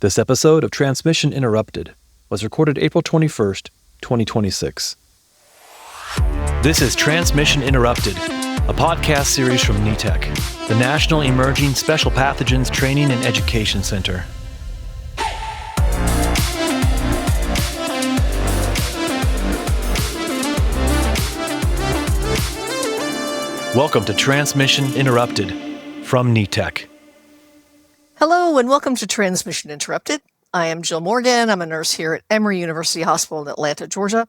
This episode of Transmission Interrupted was recorded April 21st, 2026. This is Transmission Interrupted, a podcast series from NETEC, the National Emerging Special Pathogens Training and Education Center. Welcome to Transmission Interrupted from NETEC. Hello and welcome to Transmission Interrupted. I am Jill Morgan. I'm a nurse here at Emory University Hospital in Atlanta, Georgia.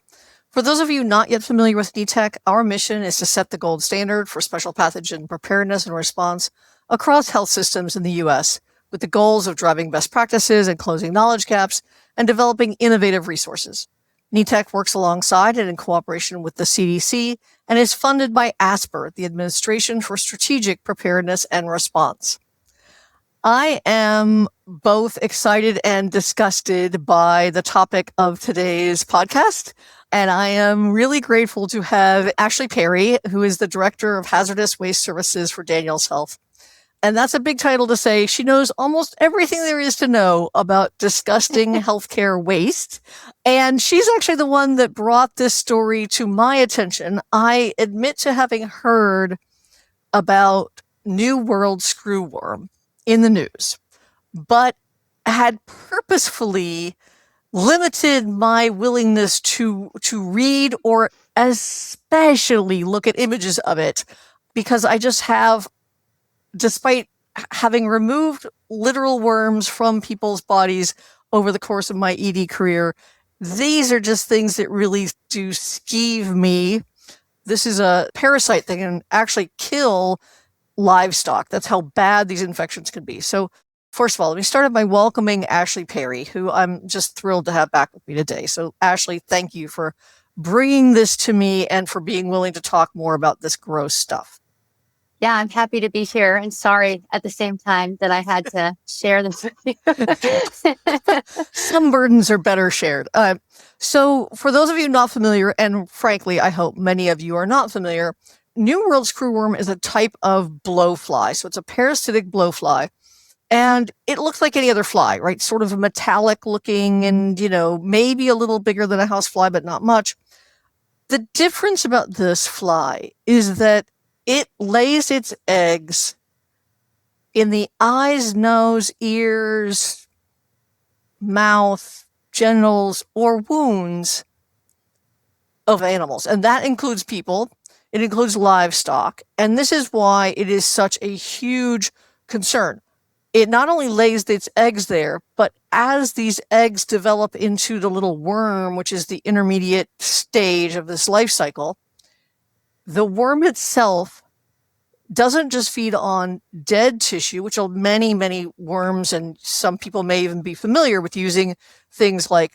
For those of you not yet familiar with NETEC, our mission is to set the gold standard for special pathogen preparedness and response across health systems in the U.S., with the goals of driving best practices and closing knowledge gaps and developing innovative resources. NETEC works alongside and in cooperation with the CDC and is funded by ASPR, the Administration for Strategic Preparedness and Response. I am both excited and disgusted by the topic of today's podcast, and I am really grateful to have Ashley Perry, who is the Director of Hazardous Waste Services for Daniels Health. And that's a big title to say. She knows almost everything there is to know about disgusting healthcare waste. And she's actually the one that brought this story to my attention. I admit to having heard about New World Screwworm in the news, but had purposefully limited my willingness to read or especially look at images of it, because I just have, despite having removed literal worms from people's bodies over the course of my ED career, these are just things that really do skeeve me. This is a parasite that can actually kill livestock. That's how bad these infections can be. So first of all, let me start by welcoming Ashley Perry, who I'm just thrilled to have back with me today. So Ashley, thank you for bringing this to me and for being willing to talk more about this gross stuff. Yeah, I'm happy to be here, and sorry at the same time that I had to share this with you. Some burdens are better shared. So for those of you not familiar, and frankly, I hope many of you are not familiar, New World Screwworm is a type of blowfly. So it's a parasitic blowfly, and it looks like any other fly, right? Sort of a metallic looking and, maybe a little bigger than a housefly, but not much. The difference about this fly is that it lays its eggs in the eyes, nose, ears, mouth, genitals, or wounds of animals. And that includes people. It includes livestock. And this is why it is such a huge concern. It not only lays its eggs there, but as these eggs develop into the little worm, which is the intermediate stage of this life cycle, the worm itself doesn't just feed on dead tissue, which are many, many worms, and some people may even be familiar with using things like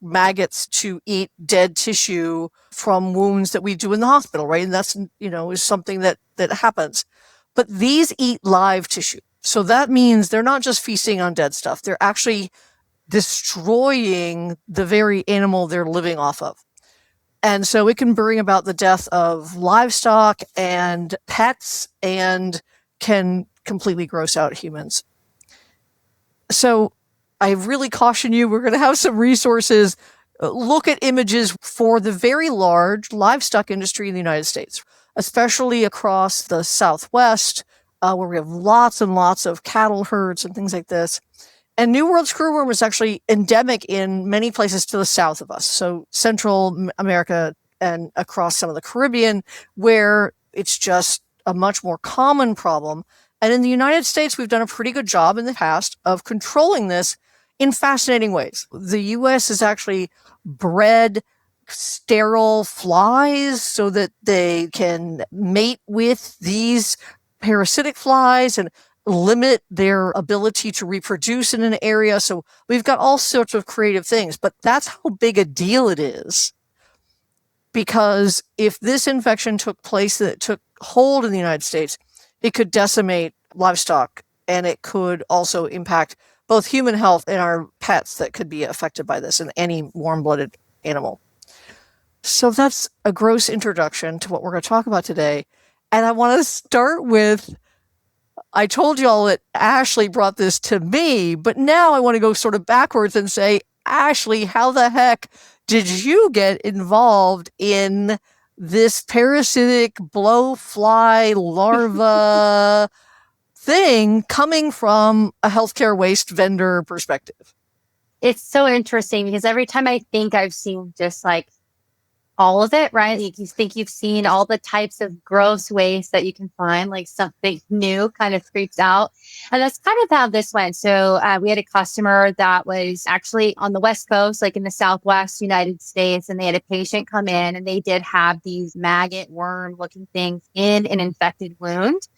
maggots to eat dead tissue from wounds that we do in the hospital, right? And that's, is something that happens. But these eat live tissue. So that means they're not just feasting on dead stuff. They're actually destroying the very animal they're living off of. And so it can bring about the death of livestock and pets and can completely gross out humans. So I really caution you, we're going to have some resources. Look at images for the very large livestock industry in the United States, especially across the Southwest, where we have lots and lots of cattle herds and things like this. And New World Screwworm is actually endemic in many places to the south of us. So Central America and across some of the Caribbean, where it's just a much more common problem. And in the United States, we've done a pretty good job in the past of controlling this in fascinating ways. The U.S. has actually bred sterile flies so that they can mate with these parasitic flies and limit their ability to reproduce in an area. So we've got all sorts of creative things, but that's how big a deal it is. Because if this infection took place, that took hold in the United States, it could decimate livestock, and it could also impact both human health and our pets that could be affected by this, and any warm-blooded animal. So that's a gross introduction to what we're going to talk about today. And I want to start with I told y'all that Ashley brought this to me, but now I want to go sort of backwards and say, Ashley, how the heck did you get involved in this parasitic blowfly larva thing coming from a healthcare waste vendor perspective? It's so interesting because every time I think I've seen just like all of it, right? You think you've seen all the types of gross waste that you can find, like something new kind of creeps out. And that's kind of how this went. So we had a customer that was actually on the West Coast, like in the Southwest United States, and they had a patient come in and they did have these maggot worm looking things in an infected wound.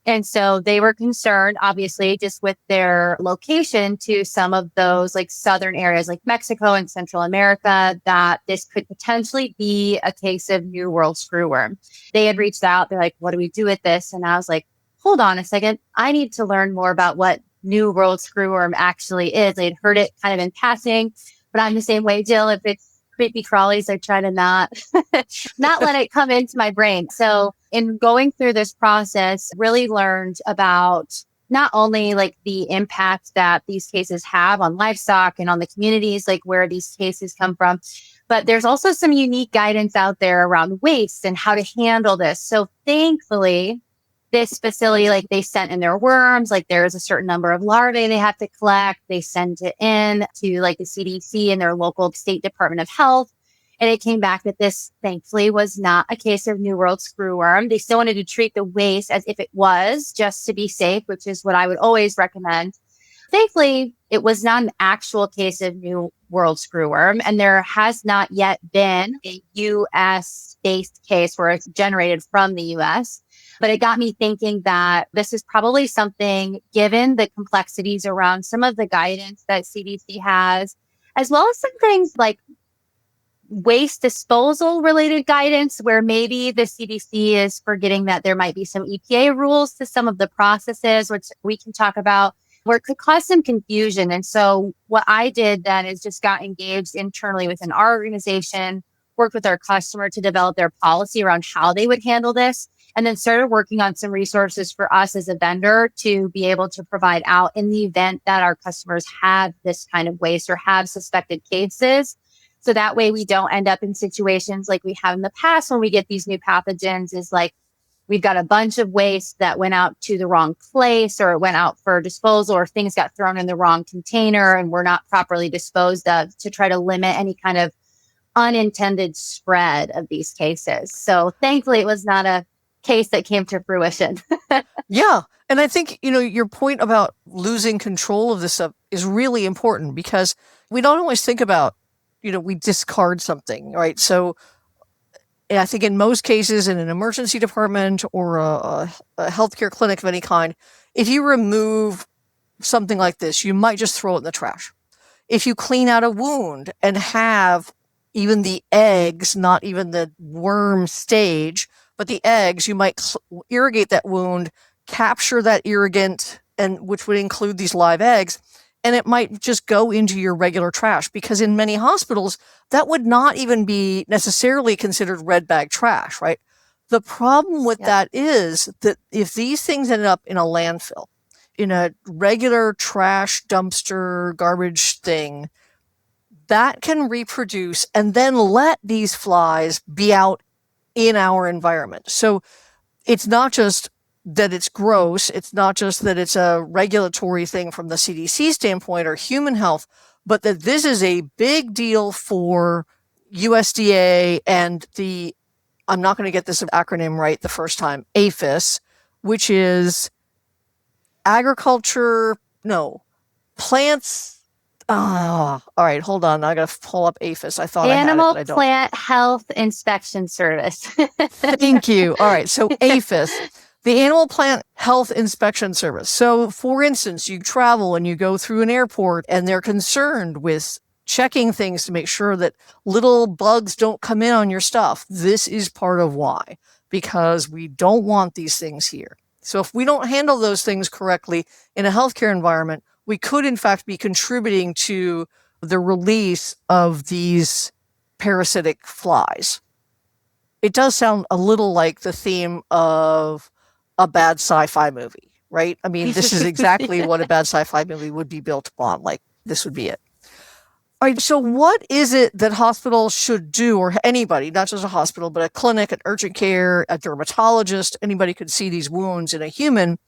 And so they were concerned, obviously, just with their location to some of those like southern areas like Mexico and Central America, that this could potentially be a case of New World screwworm. They had reached out. They're like, what do we do with this? And I was like, hold on a second. I need to learn more about what New World screwworm actually is. They'd heard it kind of in passing, but I'm the same way, Jill. If it's creepy crawlies, I try to not let it come into my brain. So in going through this process, really learned about not only like the impact that these cases have on livestock and on the communities, like where these cases come from, but there's also some unique guidance out there around waste and how to handle this. So thankfully, this facility, like they sent in their worms, like there's a certain number of larvae they have to collect. They send it in to like the CDC and their local state Department of Health. And it came back that this, thankfully, was not a case of New World screwworm. They still wanted to treat the waste as if it was, just to be safe, which is what I would always recommend. Thankfully, it was not an actual case of New World screwworm, and there has not yet been a U.S.-based case where it's generated from the U.S., but it got me thinking that this is probably something, given the complexities around some of the guidance that CDC has, as well as some things like waste disposal related guidance, where maybe the CDC is forgetting that there might be some EPA rules to some of the processes, which we can talk about, where it could cause some confusion. And so what I did then is just got engaged internally within our organization, worked with our customer to develop their policy around how they would handle this, and then started working on some resources for us as a vendor to be able to provide out in the event that our customers have this kind of waste or have suspected cases. So that way we don't end up in situations like we have in the past when we get these new pathogens, is like we've got a bunch of waste that went out to the wrong place, or it went out for disposal, or things got thrown in the wrong container and were not properly disposed of, to try to limit any kind of unintended spread of these cases. So thankfully it was not a case that came to fruition. Yeah. And I think, your point about losing control of this stuff is really important, because we don't always think about, we discard something, right? So I think in most cases in an emergency department or a healthcare clinic of any kind, if you remove something like this, you might just throw it in the trash. If you clean out a wound and have even the eggs, not even the worm stage, but the eggs, you might irrigate that wound, capture that irrigant, and which would include these live eggs, and it might just go into your regular trash, because in many hospitals, that would not even be necessarily considered red bag trash, right? The problem with that is that if these things ended up in a landfill, in a regular trash dumpster garbage thing, that can reproduce and then let these flies be out in our environment. So it's not just that it's gross, it's not just that it's a regulatory thing from the CDC standpoint or human health, but that this is a big deal for USDA and I'm not going to get this acronym right the first time, APHIS, which is plants. All right, hold on. I got to pull up APHIS. I thought Animal I had it, but I don't. Plant Health Inspection Service. Thank you. All right, so APHIS, the Animal Plant Health Inspection Service. So, for instance, you travel and you go through an airport and they're concerned with checking things to make sure that little bugs don't come in on your stuff. This is part of why, because we don't want these things here. So if we don't handle those things correctly in a healthcare environment, we could in fact be contributing to the release of these parasitic flies. It does sound a little like the theme of a bad sci-fi movie, right? I mean, this is exactly what a bad sci-fi movie would be built upon. Like, this would be it. All right, so what is it that hospitals should do, or anybody, not just a hospital, but a clinic, an urgent care, a dermatologist, anybody could see these wounds in a human.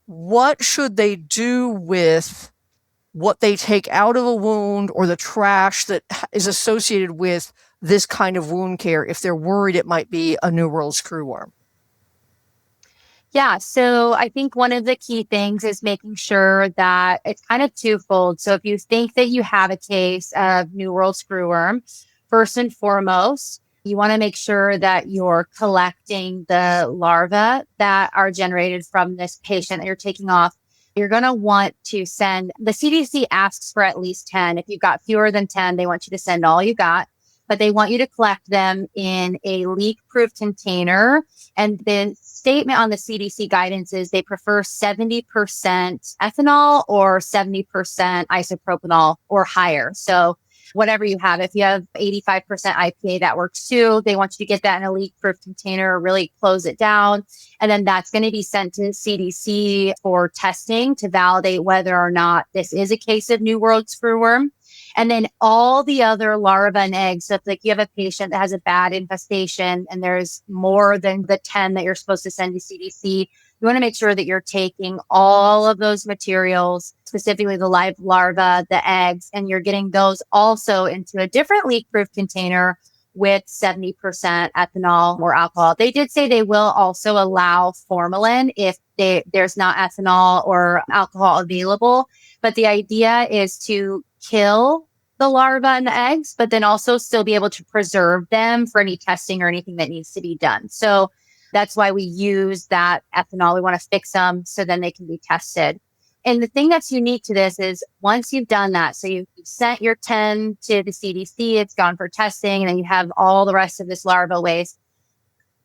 What should they do with what they take out of a wound or the trash that is associated with this kind of wound care if they're worried it might be a New World screwworm? Yeah, so I think one of the key things is making sure that it's kind of twofold. So if you think that you have a case of New World screwworm, first and foremost, you want to make sure that you're collecting the larvae that are generated from this patient that you're taking off. You're going to want to send, the CDC asks for at least 10. If you've got fewer than 10, they want you to send all you got, but they want you to collect them in a leak-proof container. And the statement on the CDC guidance is they prefer 70% ethanol or 70% isopropanol or higher. So whatever you have, if you have 85% IPA, that works too. They want you to get that in a leak-proof container, really close it down. And then that's going to be sent to CDC for testing to validate whether or not this is a case of New World screwworm. And then all the other larvae and eggs. So if like you have a patient that has a bad infestation and there's more than the 10 that you're supposed to send to CDC, you want to make sure that you're taking all of those materials, specifically the live larvae, the eggs, and you're getting those also into a different leak-proof container with 70% ethanol or alcohol. They did say they will also allow formalin if there's not ethanol or alcohol available. But the idea is to kill the larvae and the eggs, but then also still be able to preserve them for any testing or anything that needs to be done. So that's why we use that ethanol. We want to fix them so then they can be tested. And the thing that's unique to this is once you've done that, so you've sent your 10 to the CDC, it's gone for testing, and then you have all the rest of this larval waste.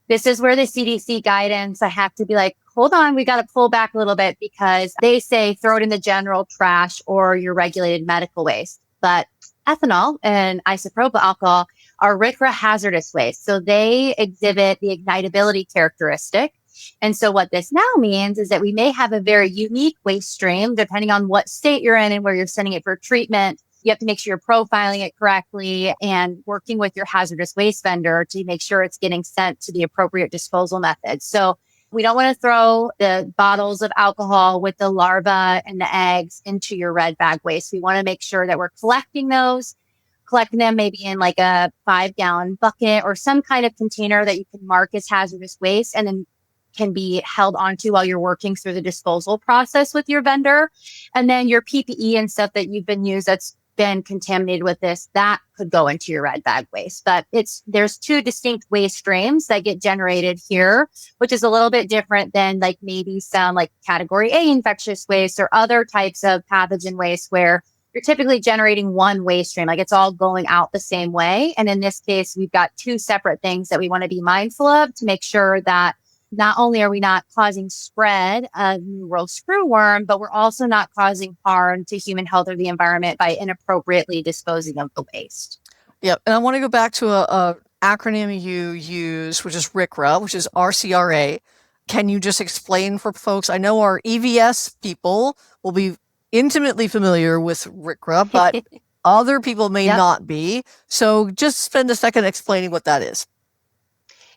This is where the CDC guidance, I have to be like, hold on, we got to pull back a little bit because they say throw it in the general trash or your regulated medical waste. But ethanol and isopropyl alcohol are RCRA hazardous waste. So they exhibit the ignitability characteristic. And so what this now means is that we may have a very unique waste stream, depending on what state you're in and where you're sending it for treatment. You have to make sure you're profiling it correctly and working with your hazardous waste vendor to make sure it's getting sent to the appropriate disposal method. So we don't want to throw the bottles of alcohol with the larvae and the eggs into your red bag waste. We want to make sure that we're collecting them maybe in like a 5-gallon bucket or some kind of container that you can mark as hazardous waste and then can be held onto while you're working through the disposal process with your vendor. And then your PPE and stuff that you've been used that's been contaminated with this, that could go into your red bag waste. But there's two distinct waste streams that get generated here, which is a little bit different than like maybe some like category A infectious waste or other types of pathogen waste where you're typically generating one waste stream, like it's all going out the same way. And in this case, we've got two separate things that we want to be mindful of to make sure that not only are we not causing spread of New World screwworm, but we're also not causing harm to human health or the environment by inappropriately disposing of the waste. Yep. And I want to go back to a acronym you use, which is RCRA, which is RCRA. Can you just explain for folks? I know our EVS people will be intimately familiar with RCRA, but other people may not be. So just spend a second explaining what that is.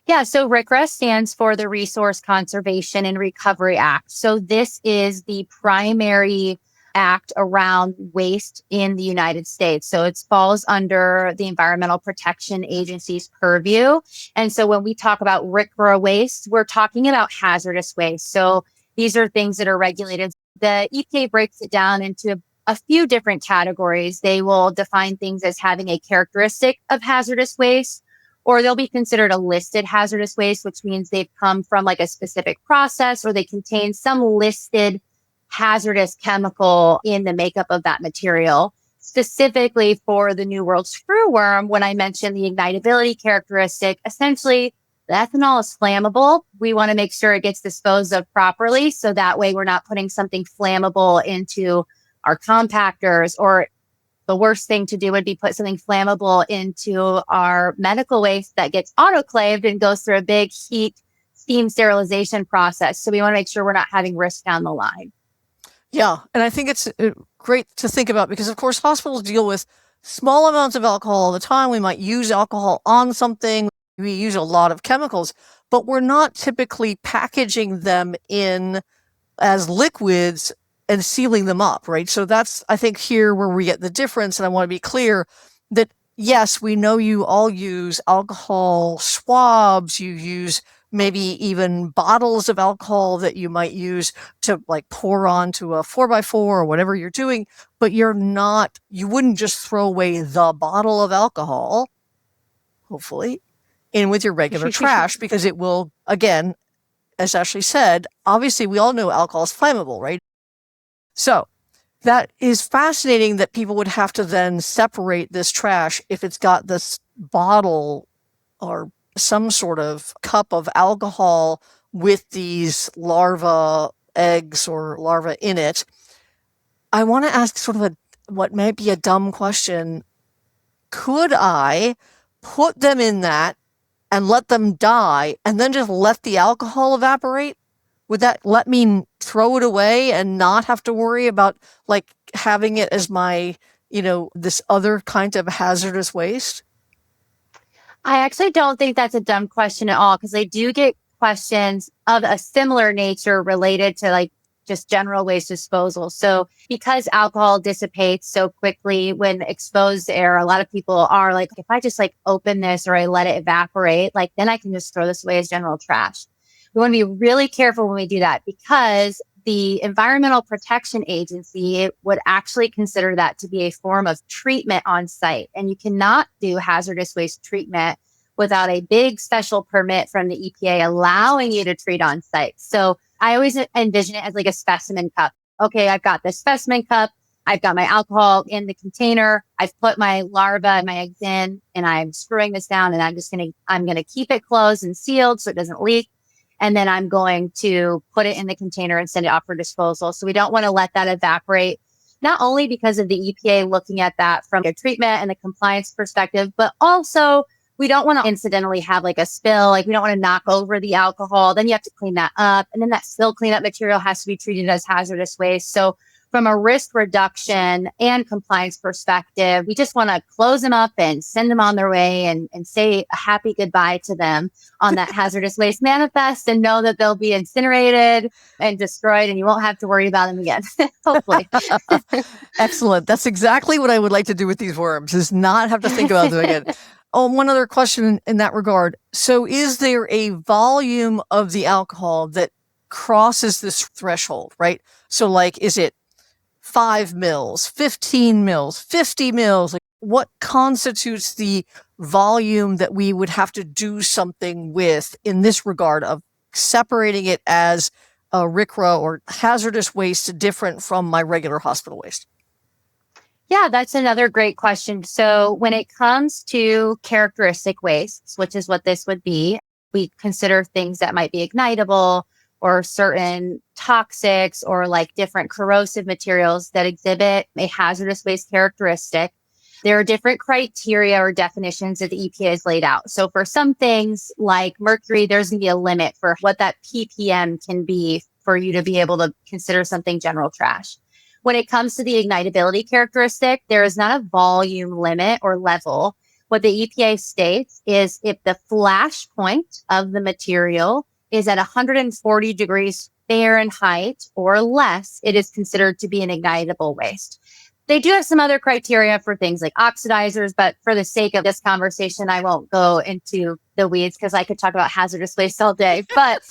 Yeah, so RCRA stands for the Resource Conservation and Recovery Act. So this is the primary act around waste in the United States. So it falls under the Environmental Protection Agency's purview. And so when we talk about RCRA waste, we're talking about hazardous waste. So these are things that are regulated. The EPA breaks it down into a few different categories. They will define things as having a characteristic of hazardous waste, or they'll be considered a listed hazardous waste, which means they've come from like a specific process or they contain some listed hazardous chemical in the makeup of that material. Specifically for the New World screwworm, when I mentioned the ignitability characteristic, essentially the ethanol is flammable. We want to make sure it gets disposed of properly. So that way we're not putting something flammable into our compactors, or the worst thing to do would be put something flammable into our medical waste that gets autoclaved and goes through a big heat steam sterilization process. So we want to make sure we're not having risk down the line. Yeah. And I think it's great to think about because, of course, hospitals deal with small amounts of alcohol all the time. We might use alcohol on something. We use a lot of chemicals, but we're not typically packaging them in as liquids and sealing them up, right? So that's, I think, here where we get the difference. And I want to be clear that, yes, we know you all use alcohol swabs. You use maybe even bottles of alcohol that you might use to like pour onto a 4x4 or whatever you're doing, but you wouldn't just throw away the bottle of alcohol, hopefully, in with your regular trash because it will, again, as Ashley said, obviously we all know alcohol is flammable, right? So that is fascinating that people would have to then separate this trash if it's got this bottle or some sort of cup of alcohol with these larva eggs or larvae in it. I want to ask sort of what might be a dumb question. Could I put them in that and let them die and then just let the alcohol evaporate? Would that let me throw it away and not have to worry about like having it as my, this other kind of hazardous waste? I actually don't think that's a dumb question at all because I do get questions of a similar nature related to like just general waste disposal. So because alcohol dissipates so quickly when exposed to air, a lot of people are like, if I just like open this or I let it evaporate, like then I can just throw this away as general trash. We want to be really careful when we do that because the Environmental Protection Agency would actually consider that to be a form of treatment on site. And you cannot do hazardous waste treatment without a big special permit from the EPA allowing you to treat on site. So I always envision it as like a specimen cup. Okay, I've got this specimen cup. I've got my alcohol in the container. I've put my larva and my eggs in, and I'm screwing this down, and I'm going to keep it closed and sealed so it doesn't leak. And then I'm going to put it in the container and send it off for disposal. So we don't want to let that evaporate, not only because of the EPA looking at that from a treatment and the compliance perspective, but also we don't want to incidentally have like a spill. Like we don't want to knock over the alcohol. Then you have to clean that up. And then that spill cleanup material has to be treated as hazardous waste. So from a risk reduction and compliance perspective, we just want to close them up and send them on their way and say a happy goodbye to them on that hazardous waste manifest and know that they'll be incinerated and destroyed and you won't have to worry about them again, hopefully. Excellent. That's exactly what I would like to do with these worms, is not have to think about them again. Oh, one other question in that regard. So is there a volume of the alcohol that crosses this threshold, right? So like, is it 5 mils, 15 mils, 50 mils? Like, what constitutes the volume that we would have to do something with in this regard of separating it as a RCRA or hazardous waste different from my regular hospital waste? Yeah, that's another great question. So when it comes to characteristic wastes, which is what this would be, we consider things that might be ignitable or certain toxics or like different corrosive materials that exhibit a hazardous waste characteristic. There are different criteria or definitions that the EPA has laid out. So for some things like mercury, there's going to be a limit for what that ppm can be for you to be able to consider something general trash. When it comes to the ignitability characteristic, there is not a volume limit or level. What the EPA states is if the flash point of the material is at 140 degrees Fahrenheit or less, it is considered to be an ignitable waste. They do have some other criteria for things like oxidizers, but for the sake of this conversation, I won't go into the weeds because I could talk about hazardous waste all day. But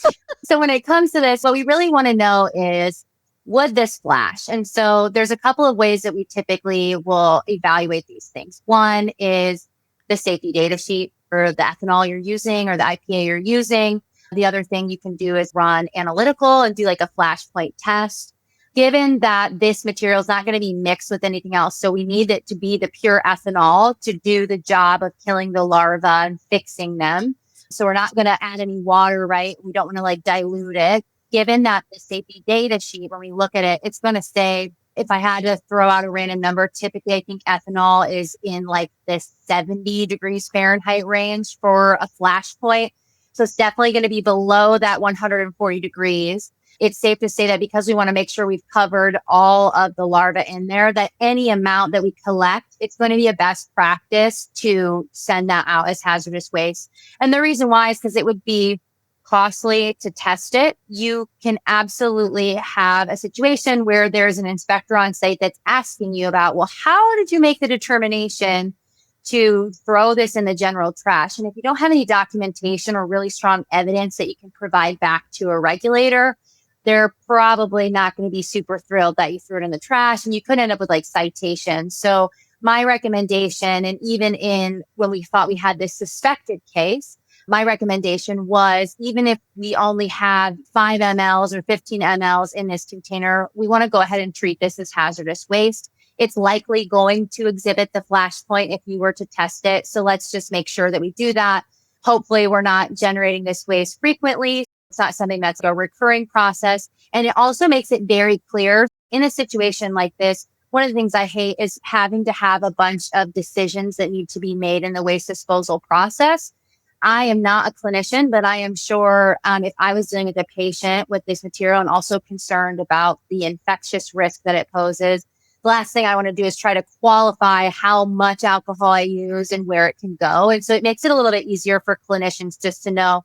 so when it comes to this, what we really want to know is, would this flash? And so there's a couple of ways that we typically will evaluate these things. One is the safety data sheet for the ethanol you're using or the IPA you're using. The other thing you can do is run analytical and do like a flashpoint test. Given that this material is not going to be mixed with anything else, so we need it to be the pure ethanol to do the job of killing the larva and fixing them. So we're not going to add any water, right? We don't want to like dilute it. Given that the safety data sheet, when we look at it, it's going to say, if I had to throw out a random number, typically I think ethanol is in like this 70 degrees Fahrenheit range for a flash point. So it's definitely going to be below that 140 degrees. It's safe to say that because we want to make sure we've covered all of the larvae in there, that any amount that we collect, it's going to be a best practice to send that out as hazardous waste. And the reason why is because it would be costly to test it. You can absolutely have a situation where there's an inspector on site that's asking you about, well, how did you make the determination to throw this in the general trash? And if you don't have any documentation or really strong evidence that you can provide back to a regulator, they're probably not going to be super thrilled that you threw it in the trash, and you could end up with like citations. So my recommendation, and even in when we thought we had this suspected case, my recommendation was, even if we only have 5 mLs or 15 mLs in this container, we want to go ahead and treat this as hazardous waste. It's likely going to exhibit the flashpoint if you were to test it. So let's just make sure that we do that. Hopefully we're not generating this waste frequently. It's not something that's a recurring process. And it also makes it very clear in a situation like this. One of the things I hate is having to have a bunch of decisions that need to be made in the waste disposal process. I am not a clinician, but I am sure if I was dealing with a patient with this material and also concerned about the infectious risk that it poses, the last thing I want to do is try to qualify how much alcohol I use and where it can go. And so it makes it a little bit easier for clinicians just to know,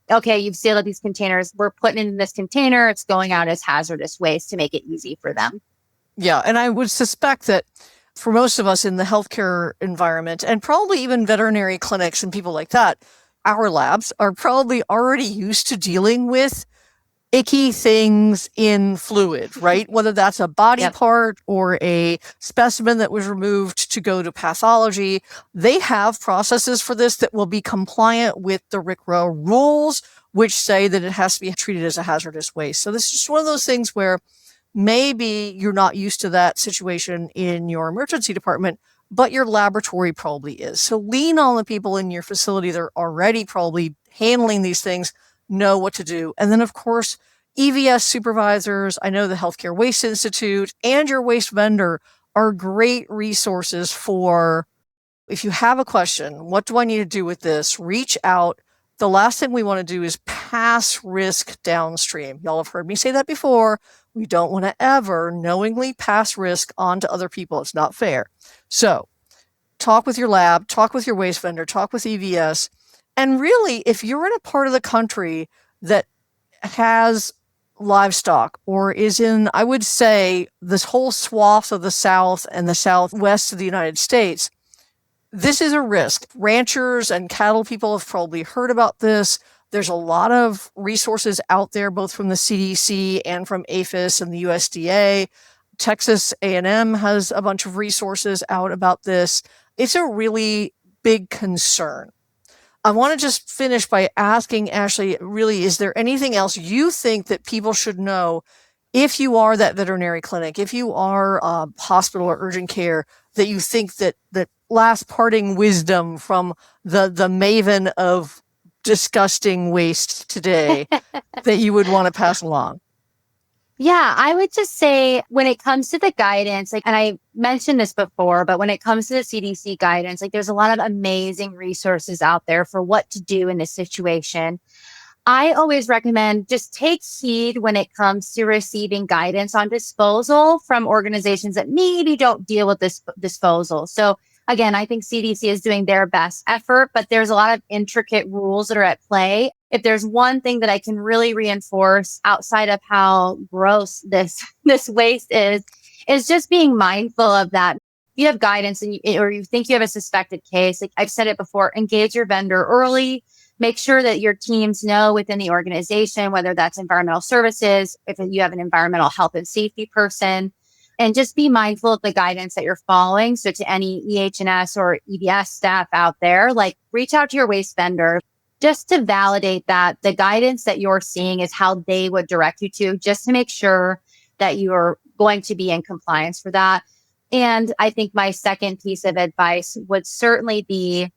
okay, you've sealed up these containers. We're putting it in this container. It's going out as hazardous waste to make it easy for them. Yeah. And I would suspect that for most of us in the healthcare environment, and probably even veterinary clinics and people like that, our labs are probably already used to dealing with icky things in fluid, right? Whether that's a body part or a specimen that was removed to go to pathology. They have processes for this that will be compliant with the RCRA rules, which say that it has to be treated as a hazardous waste. So this is just one of those things where maybe you're not used to that situation in your emergency department, but your laboratory probably is. So lean on the people in your facility that are already probably handling these things, know what to do. And then, of course, EVS supervisors, I know the Healthcare Waste Institute and your waste vendor are great resources for, if you have a question, what do I need to do with this? Reach out. The last thing we want to do is pass risk downstream. Y'all have heard me say that before. We don't want to ever knowingly pass risk on to other people. It's not fair. So talk with your lab, talk with your waste vendor, talk with EVS. And really, if you're in a part of the country that has livestock or is in, I would say, this whole swath of the South and the Southwest of the United States, this is a risk. Ranchers and cattle people have probably heard about this. There's a lot of resources out there, both from the CDC and from APHIS and the USDA. Texas A&M has a bunch of resources out about this. It's a really big concern. I want to just finish by asking Ashley, really, is there anything else you think that people should know if you are that veterinary clinic, if you are a hospital or urgent care, that you think that last parting wisdom from the maven of disgusting waste today that you would want to pass along? Yeah, I would just say when it comes to the guidance, and I mentioned this before, but when it comes to the CDC guidance, there's a lot of amazing resources out there for what to do in this situation. I always recommend just take heed when it comes to receiving guidance on disposal from organizations that maybe don't deal with this disposal. So again, I think CDC is doing their best effort, but there's a lot of intricate rules that are at play. If there's one thing that I can really reinforce outside of how gross this waste is just being mindful of that. If you have guidance or you think you have a suspected case, like I've said it before, engage your vendor early. Make sure that your teams know within the organization, whether that's environmental services, if you have an environmental health and safety person, and just be mindful of the guidance that you're following. So to any EH&S or EVS staff out there, reach out to your waste vendor just to validate that the guidance that you're seeing is how they would direct you to, just to make sure that you're going to be in compliance for that. And I think my second piece of advice would certainly be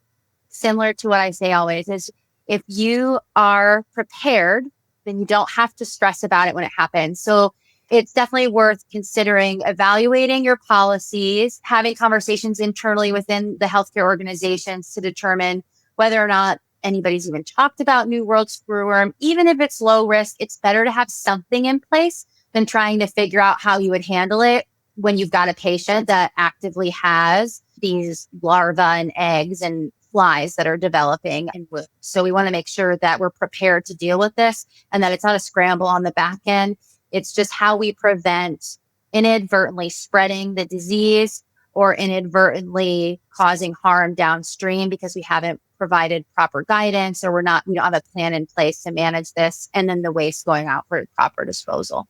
similar to what I say always is, if you are prepared, then you don't have to stress about it when it happens. So it's definitely worth considering evaluating your policies, having conversations internally within the healthcare organizations to determine whether or not anybody's even talked about New World Screwworm. Even if it's low risk, it's better to have something in place than trying to figure out how you would handle it when you've got a patient that actively has these larvae and eggs and flies that are developing. And so we want to make sure that we're prepared to deal with this and that it's not a scramble on the back end. It's just how we prevent inadvertently spreading the disease or inadvertently causing harm downstream because we haven't provided proper guidance or we don't have a plan in place to manage this, and then the waste going out for proper disposal.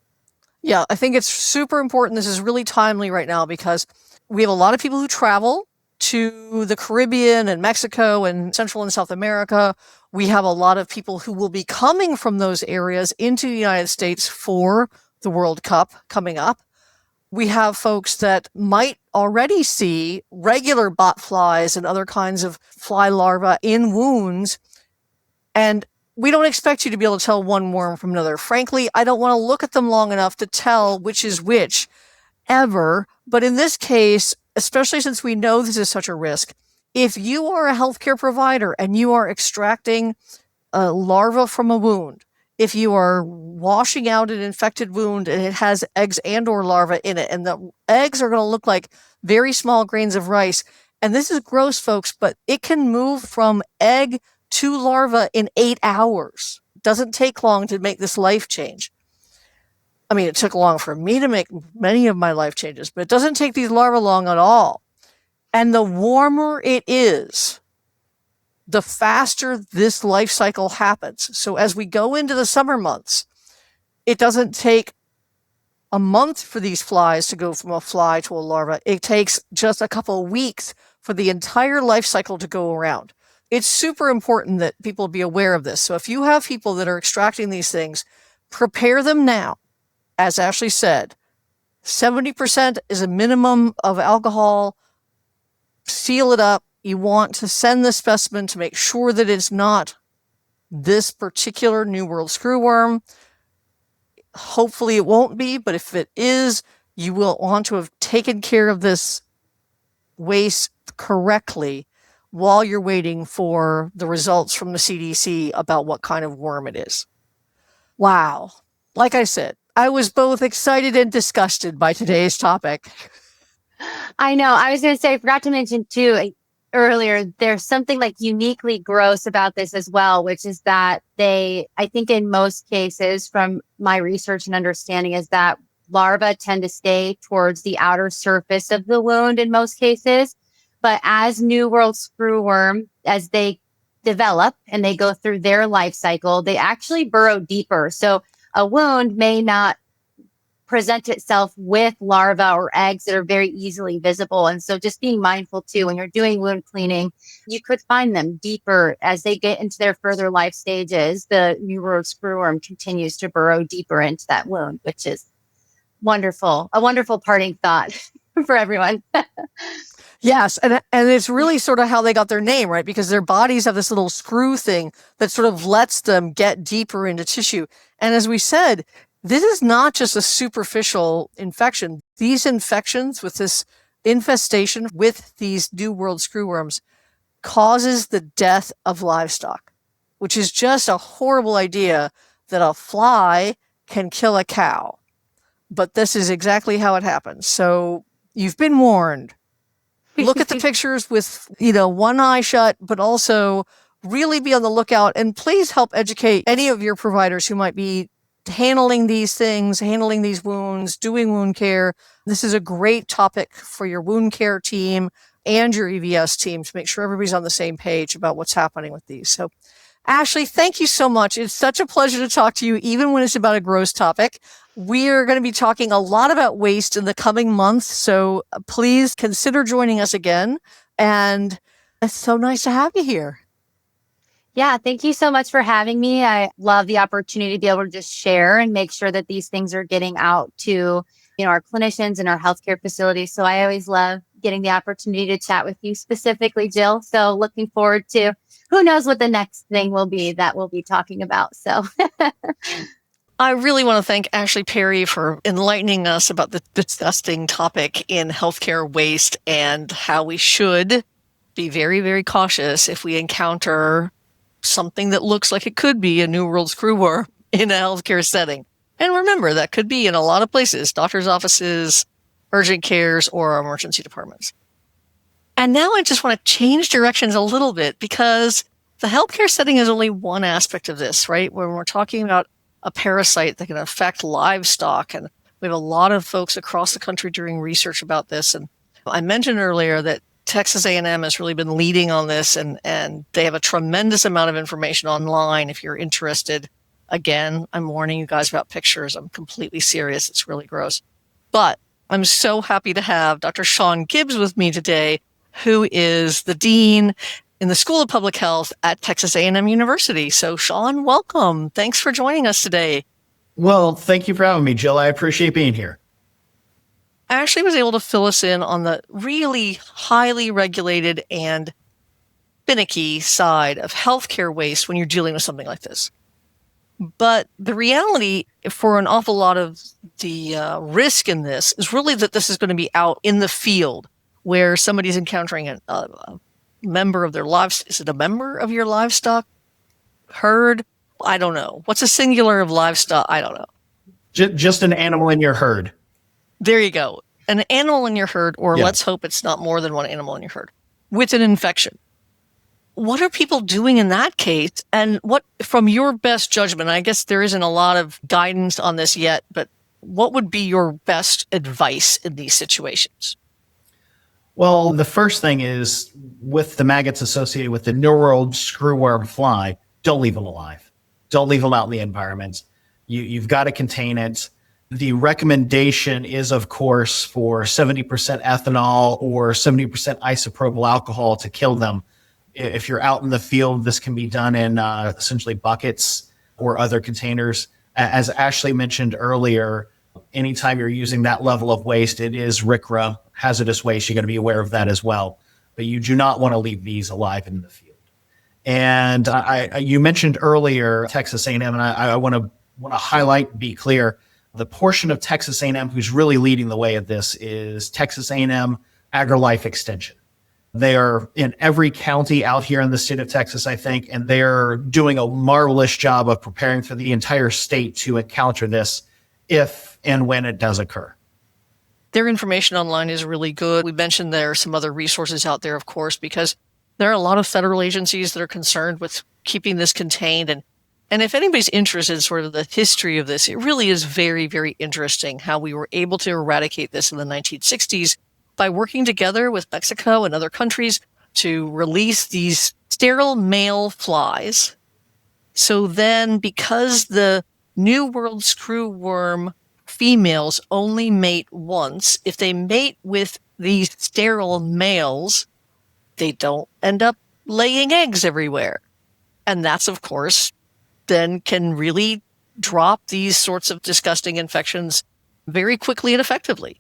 Yeah, I think it's super important. This is really timely right now because we have a lot of people who travel to the Caribbean and Mexico and Central and South America. We have a lot of people who will be coming from those areas into the United States for the World Cup coming up. We have folks that might already see regular bot flies and other kinds of fly larvae in wounds. And we don't expect you to be able to tell one worm from another. Frankly, I don't want to look at them long enough to tell which is which ever. But in this case, especially since we know this is such a risk, if you are a healthcare provider and you are extracting a larva from a wound, if you are washing out an infected wound and it has eggs and or larvae in it, and the eggs are going to look like very small grains of rice, and this is gross, folks, but it can move from egg to larva in 8 hours. It doesn't take long to make this life change. I mean, it took long for me to make many of my life changes, but it doesn't take these larvae long at all. And the warmer it is, the faster this life cycle happens. So as we go into the summer months, it doesn't take a month for these flies to go from a fly to a larva. It takes just a couple of weeks for the entire life cycle to go around. It's super important that people be aware of this. So if you have people that are extracting these things, prepare them now. As Ashley said, 70% is a minimum of alcohol. Seal it up. You want to send the specimen to make sure that it's not this particular New World Screwworm. Hopefully it won't be, but if it is, you will want to have taken care of this waste correctly while you're waiting for the results from the CDC about what kind of worm it is. Wow. Like I said, I was both excited and disgusted by today's topic. I know. I was going to say, I forgot to mention too, earlier, there's something like uniquely gross about this as well, which is that I think in most cases, from my research and understanding, is that larvae tend to stay towards the outer surface of the wound in most cases. But as New World Screwworm, as they develop and they go through their life cycle, they actually burrow deeper. So a wound may not present itself with larvae or eggs that are very easily visible. And so just being mindful too, when you're doing wound cleaning, you could find them deeper as they get into their further life stages. The New World Screwworm continues to burrow deeper into that wound, which is wonderful. A wonderful parting thought for everyone. Yes, and it's really sort of how they got their name, right? Because their bodies have this little screw thing that sort of lets them get deeper into tissue. And as we said, this is not just a superficial infection. These infections with this infestation with these New World Screwworms causes the death of livestock, which is just a horrible idea that a fly can kill a cow. But this is exactly how it happens. So you've been warned. Look at the pictures with, one eye shut, but also really be on the lookout, and please help educate any of your providers who might be handling these things, handling these wounds, doing wound care. This is a great topic for your wound care team and your EVS team to make sure everybody's on the same page about what's happening with these. So, Ashley, thank you so much. It's such a pleasure to talk to you, even when it's about a gross topic. We are going to be talking a lot about waste in the coming months, so please consider joining us again. And it's so nice to have you here. Yeah, thank you so much for having me. I love the opportunity to be able to just share and make sure that these things are getting out to our clinicians and our healthcare facilities. So I always love getting the opportunity to chat with you specifically, Jill. So looking forward to who knows what the next thing will be that we'll be talking about. So I really want to thank Ashley Perry for enlightening us about the disgusting topic in healthcare waste and how we should be very, very cautious if we encounter something that looks like it could be a New World screwworm in a healthcare setting. And remember, that could be in a lot of places, doctor's offices, urgent cares, or emergency departments. And now I just want to change directions a little bit, because the healthcare setting is only one aspect of this, right? When we're talking about a parasite that can affect livestock, and we have a lot of folks across the country doing research about this. And I mentioned earlier that Texas A&M has really been leading on this, and they have a tremendous amount of information online if you're interested. Again, I'm warning you guys about pictures. I'm completely serious. It's really gross. But I'm so happy to have Dr. Shawn Gibbs with me today, who is the dean in the School of Public Health at Texas A&M University. So Shawn, welcome. Thanks for joining us today. Well, thank you for having me, Jill. I appreciate being here. Ashley was able to fill us in on the really highly regulated and finicky side of healthcare waste when you're dealing with something like this. But the reality for an awful lot of the risk in this is really that this is going to be out in the field where somebody's encountering a member of their livestock. Is it a member of your livestock herd? I don't know. What's a singular of livestock? I don't know. Just an animal in your herd. There you go. An animal in your herd, or Yeah. let's hope it's not more than one animal in your herd, with an infection. What are people doing in that case? And what, from your best judgment, I guess there isn't a lot of guidance on this yet, but what would be your best advice in these situations? Well, the first thing is, with the maggots associated with the New World screwworm fly, don't leave them alive. Don't leave them out in the environment. You've got to contain it. The recommendation is, of course, for 70% ethanol or 70% isopropyl alcohol to kill them. If you're out in the field, this can be done in essentially buckets or other containers. As Ashley mentioned earlier, anytime you're using that level of waste, it is RCRA, hazardous waste. You got to be aware of that as well. But you do not want to leave these alive in the field. And you mentioned earlier Texas A&M, and I want to highlight, be clear, the portion of Texas A&M who's really leading the way of this is Texas A&M AgriLife Extension. They are in every county out here in the state of Texas, I think, and they're doing a marvelous job of preparing for the entire state to encounter this if and when it does occur. Their information online is really good. We mentioned there are some other resources out there, of course, because there are a lot of federal agencies that are concerned with keeping this contained. And if anybody's interested in sort of the history of this, it really is very, very interesting how we were able to eradicate this in the 1960s by working together with Mexico and other countries to release these sterile male flies. So then, because the New World screwworm females only mate once, if they mate with these sterile males, they don't end up laying eggs everywhere. And that's, of course, then can really drop these sorts of disgusting infections very quickly and effectively.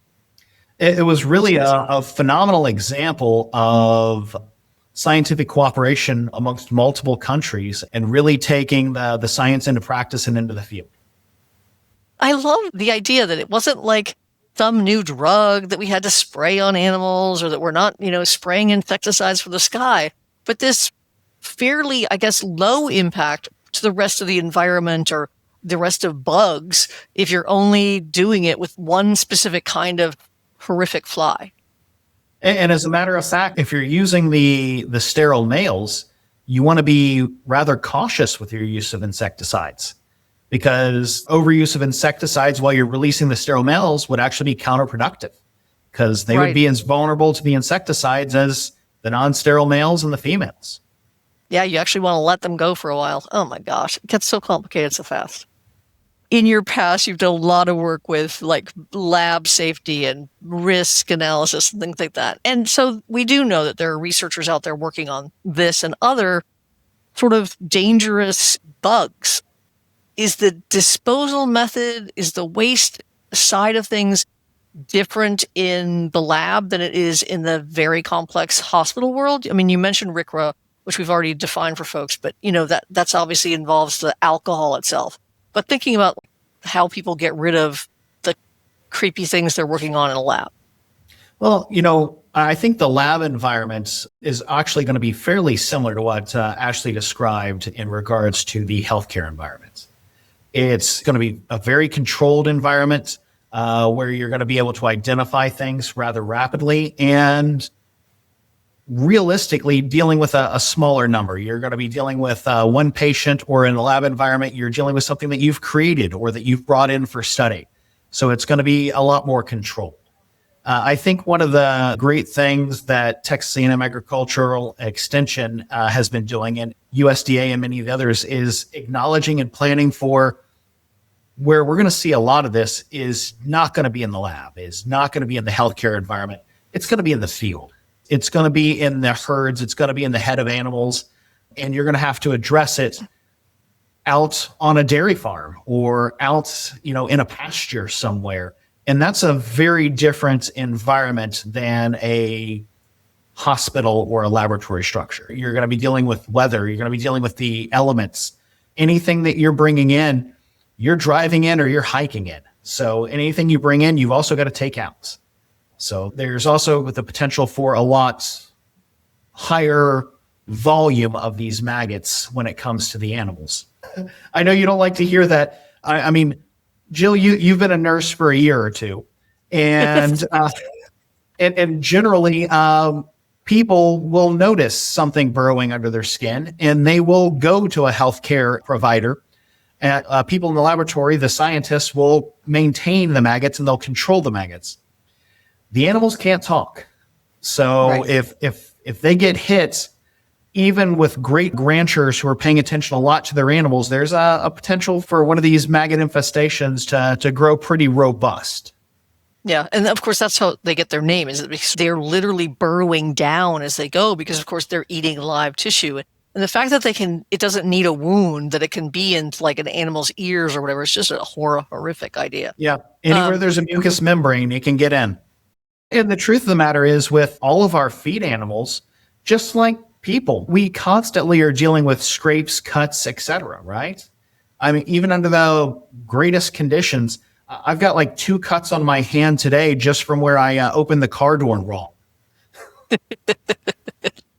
It was really a phenomenal example of scientific cooperation amongst multiple countries and really taking the science into practice and into the field. I love the idea that it wasn't like some new drug that we had to spray on animals, or that we're not, spraying insecticides from the sky, but this fairly, I guess, low impact to the rest of the environment or the rest of bugs if you're only doing it with one specific kind of horrific fly. And as a matter of fact, if you're using the sterile males, you want to be rather cautious with your use of insecticides, because overuse of insecticides while you're releasing the sterile males would actually be counterproductive, because they would be as vulnerable to the insecticides as the non-sterile males and the females. Yeah, you actually want to let them go for a while. Oh my gosh, it gets so complicated so fast. In your past, you've done a lot of work with like lab safety and risk analysis and things like that. And so we do know that there are researchers out there working on this and other sort of dangerous bugs. Is the disposal method, is the waste side of things different in the lab than it is in the very complex hospital world? I mean, you mentioned RCRA, which we've already defined for folks, but that's obviously involves the alcohol itself. But thinking about how people get rid of the creepy things they're working on in a lab. Well, I think the lab environment is actually going to be fairly similar to what Ashley described in regards to the healthcare environment. It's going to be a very controlled environment where you're going to be able to identify things rather rapidly and realistically dealing with a smaller number. You're going to be dealing with one patient, or in a lab environment, you're dealing with something that you've created or that you've brought in for study. So it's going to be a lot more controlled. I think one of the great things that Texas A&M Agricultural Extension has been doing, and USDA and many of the others, is acknowledging and planning for where we're going to see a lot of this is not going to be in the lab, is not going to be in the healthcare environment. It's going to be in the field. It's going to be in the herds. It's going to be in the head of animals. And you're going to have to address it out on a dairy farm or out, in a pasture somewhere. And that's a very different environment than a hospital or a laboratory structure. You're going to be dealing with weather. You're going to be dealing with the elements. Anything that you're bringing in, you're driving in or you're hiking in. So anything you bring in, you've also got to take out. So there's also the potential for a lot higher volume of these maggots when it comes to the animals. I know you don't like to hear that. I mean, Jill, you've been a nurse for a year or two, and and generally people will notice something burrowing under their skin, and they will go to a healthcare provider. People in the laboratory, the scientists, will maintain the maggots and they'll control the maggots. The animals can't talk, so right. if they get hit, even with great ranchers who are paying attention a lot to their animals, there's a potential for one of these maggot infestations to grow pretty robust. Yeah, and of course that's how they get their name, is because they're literally burrowing down as they go, because of course they're eating live tissue. And the fact that it doesn't need a wound, that it can be in like an animal's ears or whatever, it's just a horrific idea. Yeah, anywhere there's a mucous membrane, it can get in. And the truth of the matter is, with all of our feed animals, just like people, we constantly are dealing with scrapes, cuts, etc., right? I mean, even under the greatest conditions, I've got like 2 cuts on my hand today just from where I opened the car door wrong.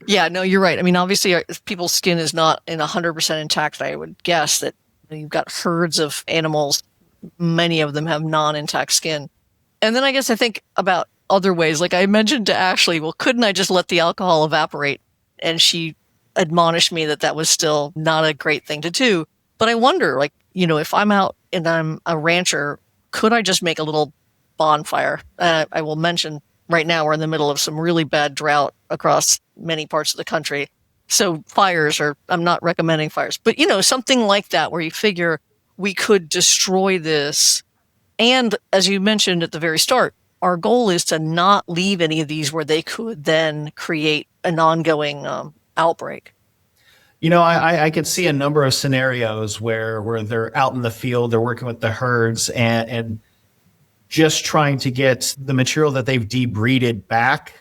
Yeah, no, you're right. I mean, obviously, people's skin is not in 100% intact. I would guess that you've got herds of animals. Many of them have non-intact skin. And then I guess I think about other ways. Like I mentioned to Ashley, well, couldn't I just let the alcohol evaporate? And she admonished me that was still not a great thing to do. But I wonder, if I'm out and I'm a rancher, could I just make a little bonfire? I will mention right now we're in the middle of some really bad drought across many parts of the country. So I'm not recommending fires, but something like that where you figure we could destroy this. And as you mentioned at the very start, our goal is to not leave any of these where they could then create an ongoing outbreak. I could see a number of scenarios where they're out in the field, they're working with the herds and just trying to get the material that they've debreeded back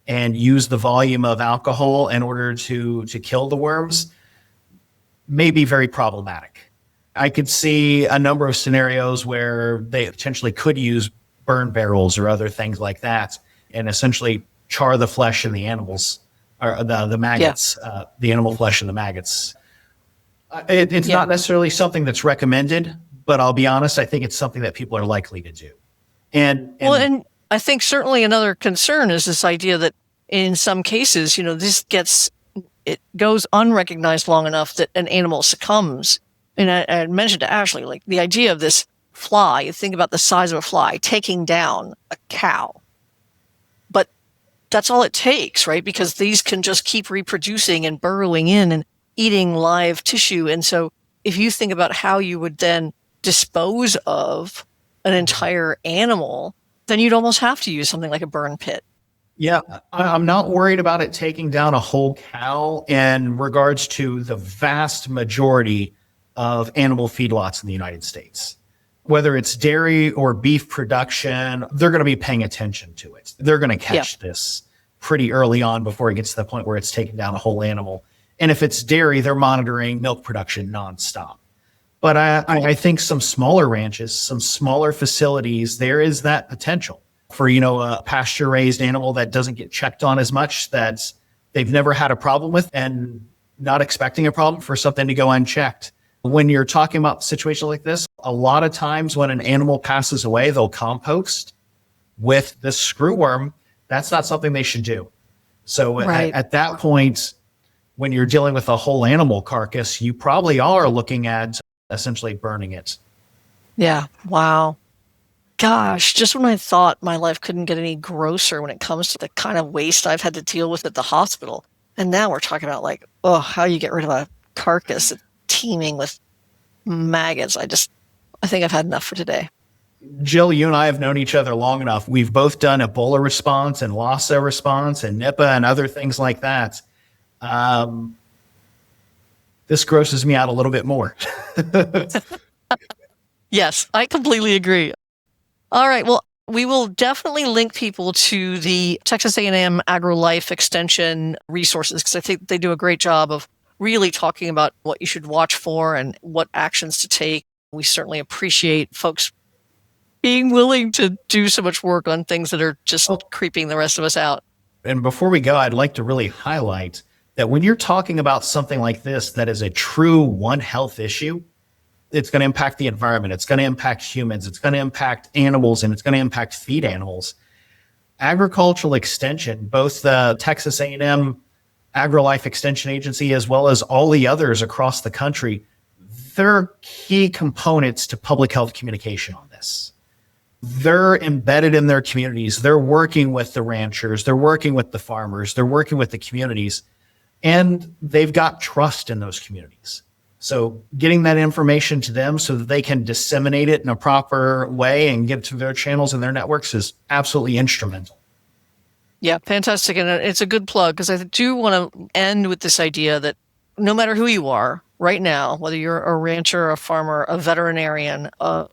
and use the volume of alcohol in order to kill the worms may be very problematic. I could see a number of scenarios where they potentially could use burn barrels or other things like that and essentially char the flesh and the animals, or the maggots, the animal flesh and the maggots. It's not necessarily something that's recommended, but I'll be honest, I think it's something that people are likely to do. And I think certainly another concern is this idea that in some cases, it goes unrecognized long enough that an animal succumbs. And I mentioned to Ashley, like the idea of this fly, you think about the size of a fly taking down a cow. But that's all it takes, right? Because these can just keep reproducing and burrowing in and eating live tissue. And so if you think about how you would then dispose of an entire animal, then you'd almost have to use something like a burn pit. Yeah, I'm not worried about it taking down a whole cow in regards to the vast majority of animal feedlots in the United States. Whether it's dairy or beef production, they're going to be paying attention to it. They're going to catch this pretty early on before it gets to the point where it's taking down a whole animal. And if it's dairy, they're monitoring milk production nonstop. But I think some smaller ranches, some smaller facilities, there is that potential. for, a pasture raised animal that doesn't get checked on as much, that they've never had a problem with and not expecting a problem for something to go unchecked. When you're talking about situations like this, a lot of times when an animal passes away, they'll compost. With this screwworm, that's not something they should do. So at that point, when you're dealing with a whole animal carcass, you probably are looking at essentially burning it. Yeah. Wow. Gosh, just when I thought my life couldn't get any grosser when it comes to the kind of waste I've had to deal with at the hospital. And now we're talking about how you get rid of a carcass teeming with maggots. I think I've had enough for today. Jill, you and I have known each other long enough. We've both done Ebola response and Lassa response and Nipah and other things like that. This grosses me out a little bit more. Yes, I completely agree. All right. Well, we will definitely link people to the Texas A&M AgriLife Extension resources because I think they do a great job of really talking about what you should watch for and what actions to take. We certainly appreciate folks being willing to do so much work on things that are just creeping the rest of us out. And before we go, I'd like to really highlight that when you're talking about something like this, that is a true One Health issue, it's going to impact the environment. It's going to impact humans. It's going to impact animals, and it's going to impact feed animals. Agricultural Extension, both the Texas A&M AgriLife Extension Agency, as well as all the others across the country, they're key components to public health communication on this. They're embedded in their communities. They're working with the ranchers. They're working with the farmers. They're working with the communities. And they've got trust in those communities. So getting that information to them so that they can disseminate it in a proper way and get it to their channels and their networks is absolutely instrumental. Yeah, fantastic. And it's a good plug because I do want to end with this idea that no matter who you are right now, whether you're a rancher, a farmer, a veterinarian, a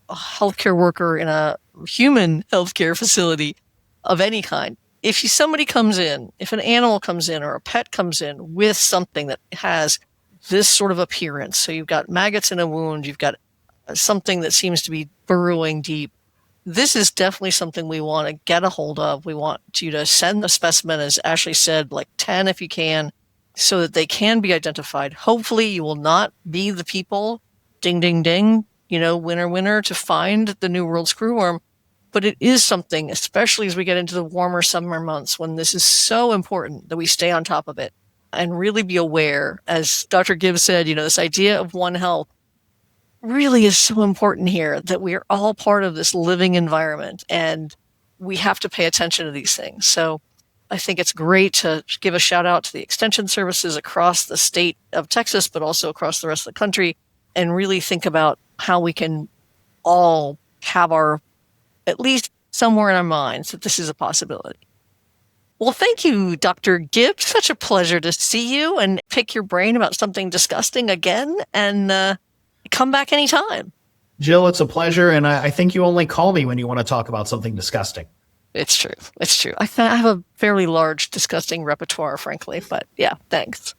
healthcare worker in a human healthcare facility of any kind, if somebody comes in, if an animal comes in or a pet comes in with something that has this sort of appearance, so you've got maggots in a wound, you've got something that seems to be burrowing deep, this is definitely something we want to get a hold of. We want you to send the specimen, as Ashley said, 10 if you can, so that they can be identified. Hopefully you will not be the people, ding, ding, ding, winner, winner, to find the New World screwworm. But it is something, especially as we get into the warmer summer months, when this is so important that we stay on top of it and really be aware. As Dr. Gibbs said, this idea of One Health really is so important here, that we are all part of this living environment and we have to pay attention to these things. So I think it's great to give a shout out to the extension services across the state of Texas, but also across the rest of the country, and really think about how we can all have at least somewhere in our minds that this is a possibility. Well, thank you, Dr. Gibbs. Such a pleasure to see you and pick your brain about something disgusting again, and come back anytime. Jill, it's a pleasure, and I think you only call me when you want to talk about something disgusting. It's true. It's true. I have a fairly large disgusting repertoire, frankly, but yeah, thanks.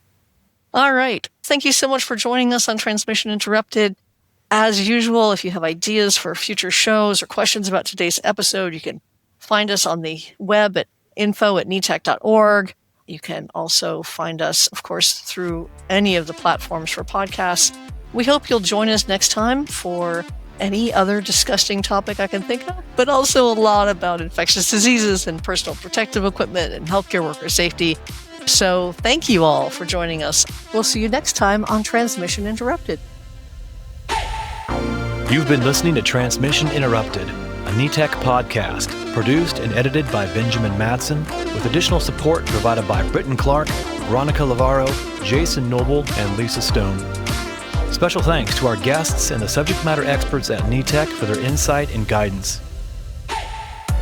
All right. Thank you so much for joining us on Transmission Interrupted. As usual, if you have ideas for future shows or questions about today's episode, you can find us on the web at info@netech.org. You can also find us, of course, through any of the platforms for podcasts. We hope you'll join us next time for any other disgusting topic I can think of, but also a lot about infectious diseases and personal protective equipment and healthcare worker safety. So thank you all for joining us. We'll see you next time on Transmission Interrupted. You've been listening to Transmission Interrupted, a NETEC podcast, produced and edited by Benjamin Madsen, with additional support provided by Britton Clark, Veronica Lavaro, Jason Noble, and Lisa Stone. Special thanks to our guests and the subject matter experts at NETEC for their insight and guidance.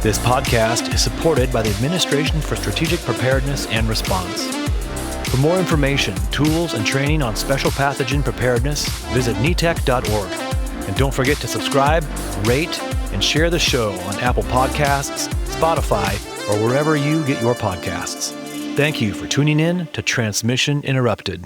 This podcast is supported by the Administration for Strategic Preparedness and Response. For more information, tools, and training on special pathogen preparedness, visit netech.org. And don't forget to subscribe, rate, and share the show on Apple Podcasts, Spotify, or wherever you get your podcasts. Thank you for tuning in to Transmission Interrupted.